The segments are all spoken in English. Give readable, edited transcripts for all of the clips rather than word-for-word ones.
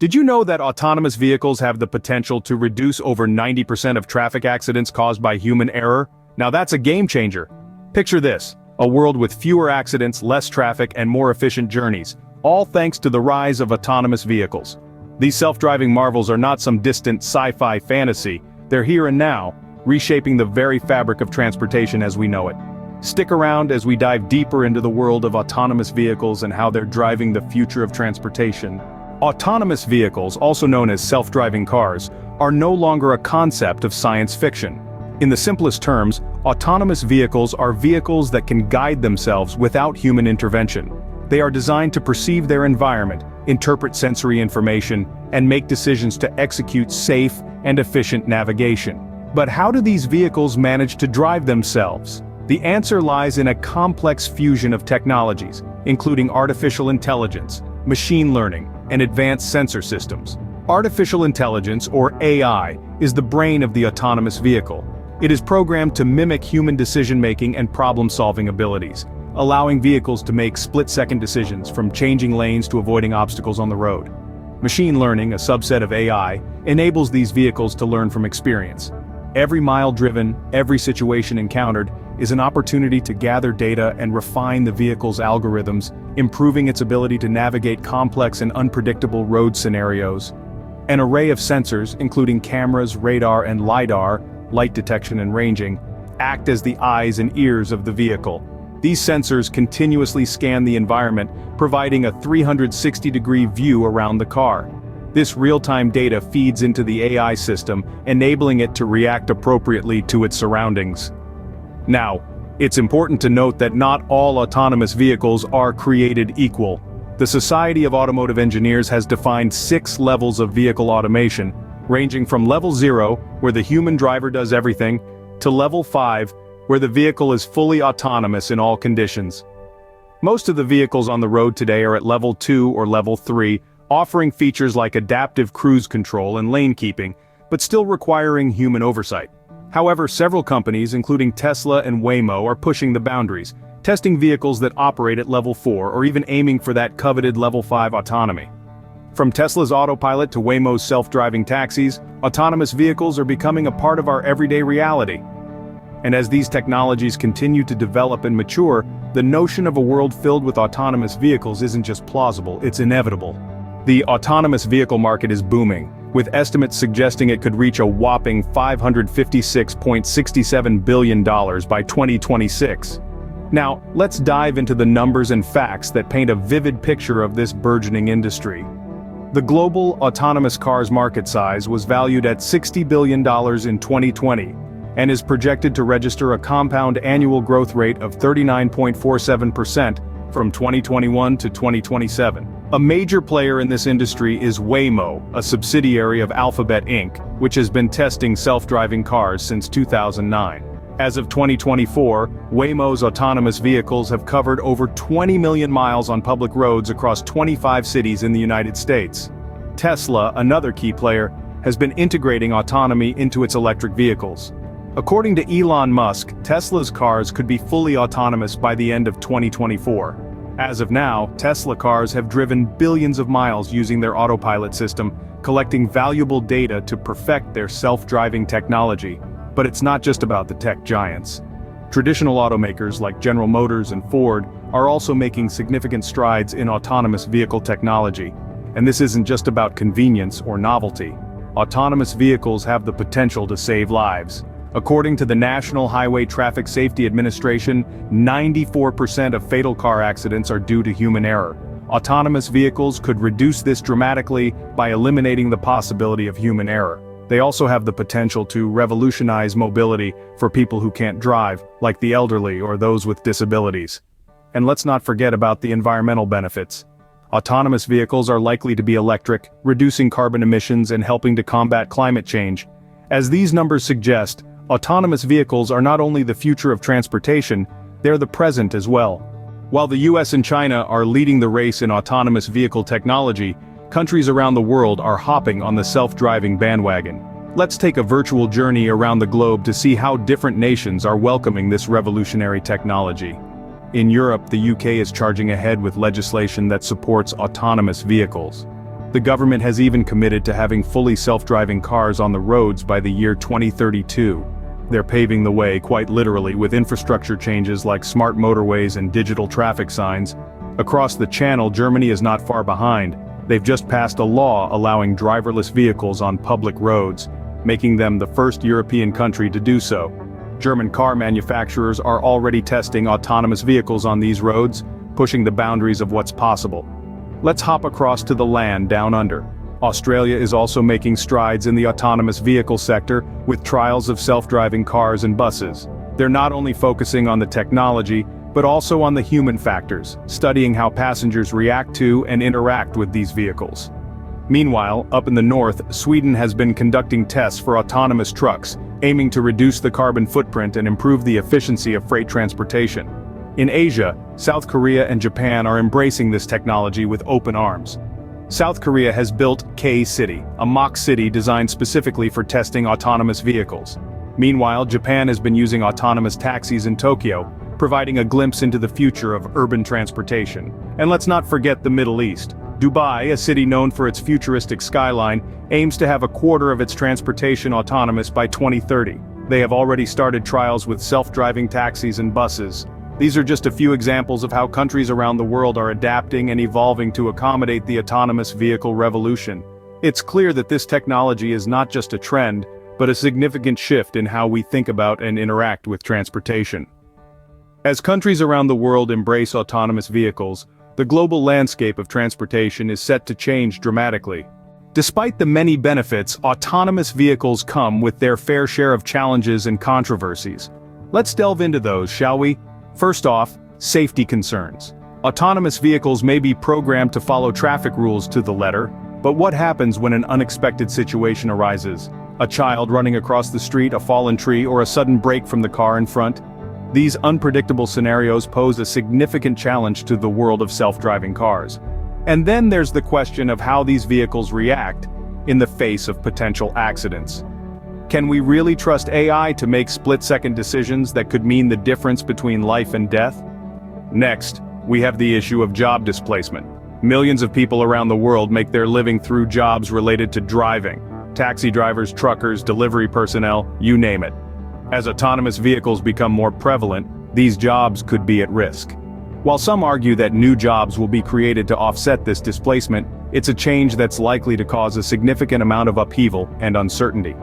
Did you know that autonomous vehicles have the potential to reduce over 90% of traffic accidents caused by human error? Now that's a game changer. Picture this, a world with fewer accidents, less traffic, and more efficient journeys, all thanks to the rise of autonomous vehicles. These self-driving marvels are not some distant sci-fi fantasy, they're here and now, reshaping the very fabric of transportation as we know it. Stick around as we dive deeper into the world of autonomous vehicles and how they're driving the future of transportation. Autonomous vehicles, also known as self-driving cars, are no longer a concept of science fiction. In the simplest terms, autonomous vehicles are vehicles that can guide themselves without human intervention. They are designed to perceive their environment, interpret sensory information, and make decisions to execute safe and efficient navigation. But how do these vehicles manage to drive themselves? The answer lies in a complex fusion of technologies, including artificial intelligence, machine learning, and advanced sensor systems. Artificial intelligence, or AI, is the brain of the autonomous vehicle. It is programmed to mimic human decision-making and problem-solving abilities, allowing vehicles to make split-second decisions from changing lanes to avoiding obstacles on the road. Machine learning, a subset of AI, enables these vehicles to learn from experience. Every mile driven, every situation encountered, is an opportunity to gather data and refine the vehicle's algorithms, improving its ability to navigate complex and unpredictable road scenarios. An array of sensors, including cameras, radar, and LiDAR, light detection and ranging, act as the eyes and ears of the vehicle. These sensors continuously scan the environment, providing a 360-degree view around the car. This real-time data feeds into the AI system, enabling it to react appropriately to its surroundings. Now, it's important to note that not all autonomous vehicles are created equal. The Society of Automotive Engineers has defined 6 levels of vehicle automation, ranging from level 0, where the human driver does everything, to level 5, where the vehicle is fully autonomous in all conditions. Most of the vehicles on the road today are at level 2 or level 3, offering features like adaptive cruise control and lane keeping, but still requiring human oversight. However, several companies, including Tesla and Waymo, are pushing the boundaries, testing vehicles that operate at level 4 or even aiming for that coveted level 5 autonomy. From Tesla's autopilot to Waymo's self-driving taxis, autonomous vehicles are becoming a part of our everyday reality. And as these technologies continue to develop and mature, the notion of a world filled with autonomous vehicles isn't just plausible, it's inevitable. The autonomous vehicle market is booming, with estimates suggesting it could reach a whopping $556.67 billion by 2026. Now, let's dive into the numbers and facts that paint a vivid picture of this burgeoning industry. The global autonomous cars market size was valued at $60 billion in 2020, and is projected to register a compound annual growth rate of 39.47% from 2021 to 2027. A major player in this industry is Waymo, a subsidiary of Alphabet Inc., which has been testing self-driving cars since 2009. As of 2024, Waymo's autonomous vehicles have covered over 20 million miles on public roads across 25 cities in the United States. Tesla, another key player, has been integrating autonomy into its electric vehicles. According to Elon Musk, Tesla's cars could be fully autonomous by the end of 2024. As of now, Tesla cars have driven billions of miles using their autopilot system, collecting valuable data to perfect their self-driving technology. But it's not just about the tech giants. Traditional automakers like General Motors and Ford are also making significant strides in autonomous vehicle technology. And this isn't just about convenience or novelty. Autonomous vehicles have the potential to save lives. According to the National Highway Traffic Safety Administration, 94% of fatal car accidents are due to human error. Autonomous vehicles could reduce this dramatically by eliminating the possibility of human error. They also have the potential to revolutionize mobility for people who can't drive, like the elderly or those with disabilities. And let's not forget about the environmental benefits. Autonomous vehicles are likely to be electric, reducing carbon emissions and helping to combat climate change. As these numbers suggest, autonomous vehicles are not only the future of transportation, they're the present as well. While the US and China are leading the race in autonomous vehicle technology, countries around the world are hopping on the self-driving bandwagon. Let's take a virtual journey around the globe to see how different nations are welcoming this revolutionary technology. In Europe, the UK is charging ahead with legislation that supports autonomous vehicles. The government has even committed to having fully self-driving cars on the roads by the year 2032. They're paving the way, quite literally, with infrastructure changes like smart motorways and digital traffic signs. Across the Channel, Germany is not far behind. They've just passed a law allowing driverless vehicles on public roads, making them the first European country to do so. German car manufacturers are already testing autonomous vehicles on these roads, pushing the boundaries of what's possible. Let's hop across to the land down under. Australia is also making strides in the autonomous vehicle sector, with trials of self-driving cars and buses. They're not only focusing on the technology, but also on the human factors, studying how passengers react to and interact with these vehicles. Meanwhile, up in the north, Sweden has been conducting tests for autonomous trucks, aiming to reduce the carbon footprint and improve the efficiency of freight transportation. In Asia, South Korea and Japan are embracing this technology with open arms. South Korea has built K-City, a mock city designed specifically for testing autonomous vehicles. Meanwhile, Japan has been using autonomous taxis in Tokyo, providing a glimpse into the future of urban transportation. And let's not forget the Middle East. Dubai, a city known for its futuristic skyline, aims to have a quarter of its transportation autonomous by 2030. They have already started trials with self-driving taxis and buses. These are just a few examples of how countries around the world are adapting and evolving to accommodate the autonomous vehicle revolution. It's clear that this technology is not just a trend, but a significant shift in how we think about and interact with transportation. As countries around the world embrace autonomous vehicles, the global landscape of transportation is set to change dramatically. Despite the many benefits, autonomous vehicles come with their fair share of challenges and controversies. Let's delve into those, shall we? First off, safety concerns. Autonomous vehicles may be programmed to follow traffic rules to the letter, but what happens when an unexpected situation arises? A child running across the street, a fallen tree, or a sudden brake from the car in front? These unpredictable scenarios pose a significant challenge to the world of self-driving cars. And then there's the question of how these vehicles react in the face of potential accidents. Can we really trust AI to make split-second decisions that could mean the difference between life and death? Next, we have the issue of job displacement. Millions of people around the world make their living through jobs related to driving. Taxi drivers, truckers, delivery personnel, you name it. As autonomous vehicles become more prevalent, these jobs could be at risk. While some argue that new jobs will be created to offset this displacement, it's a change that's likely to cause a significant amount of upheaval and uncertainty.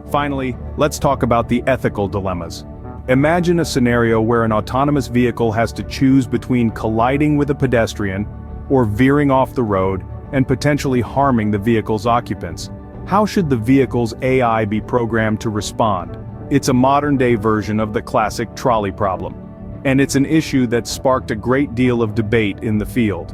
Finally, let's talk about the ethical dilemmas. Imagine a scenario where an autonomous vehicle has to choose between colliding with a pedestrian or veering off the road and potentially harming the vehicle's occupants. How should the vehicle's AI be programmed to respond? It's a modern-day version of the classic trolley problem, and it's an issue that sparked a great deal of debate in the field.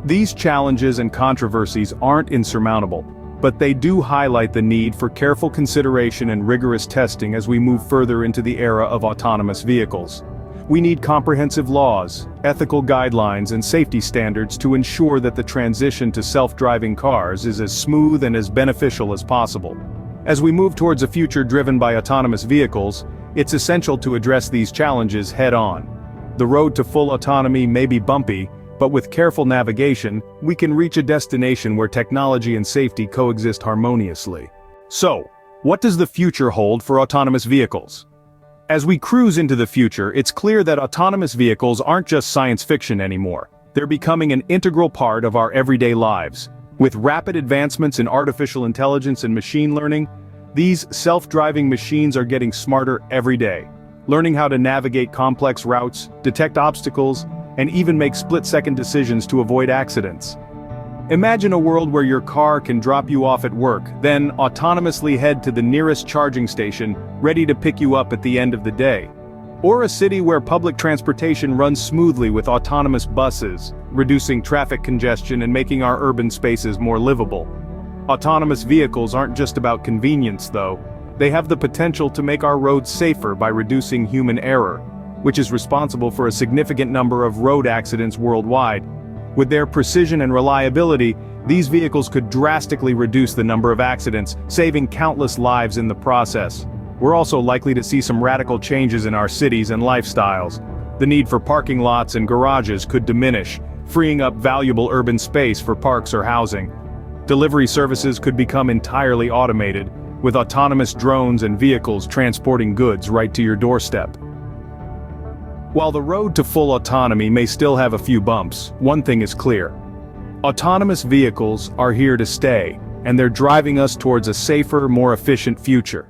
These challenges and controversies aren't insurmountable, but they do highlight the need for careful consideration and rigorous testing as we move further into the era of autonomous vehicles. We need comprehensive laws, ethical guidelines, and safety standards to ensure that the transition to self-driving cars is as smooth and as beneficial as possible. As we move towards a future driven by autonomous vehicles, it's essential to address these challenges head-on. The road to full autonomy may be bumpy, but with careful navigation, we can reach a destination where technology and safety coexist harmoniously. So, what does the future hold for autonomous vehicles? As we cruise into the future, it's clear that autonomous vehicles aren't just science fiction anymore. They're becoming an integral part of our everyday lives. With rapid advancements in artificial intelligence and machine learning, these self-driving machines are getting smarter every day, learning how to navigate complex routes, detect obstacles, and even make split-second decisions to avoid accidents. Imagine a world where your car can drop you off at work, then autonomously head to the nearest charging station, ready to pick you up at the end of the day. Or a city where public transportation runs smoothly with autonomous buses, reducing traffic congestion and making our urban spaces more livable. Autonomous vehicles aren't just about convenience, though. They have the potential to make our roads safer by reducing human error, which is responsible for a significant number of road accidents worldwide. With their precision and reliability, these vehicles could drastically reduce the number of accidents, saving countless lives in the process. We're also likely to see some radical changes in our cities and lifestyles. The need for parking lots and garages could diminish, freeing up valuable urban space for parks or housing. Delivery services could become entirely automated, with autonomous drones and vehicles transporting goods right to your doorstep. While the road to full autonomy may still have a few bumps, one thing is clear. Autonomous vehicles are here to stay, and they're driving us towards a safer, more efficient future.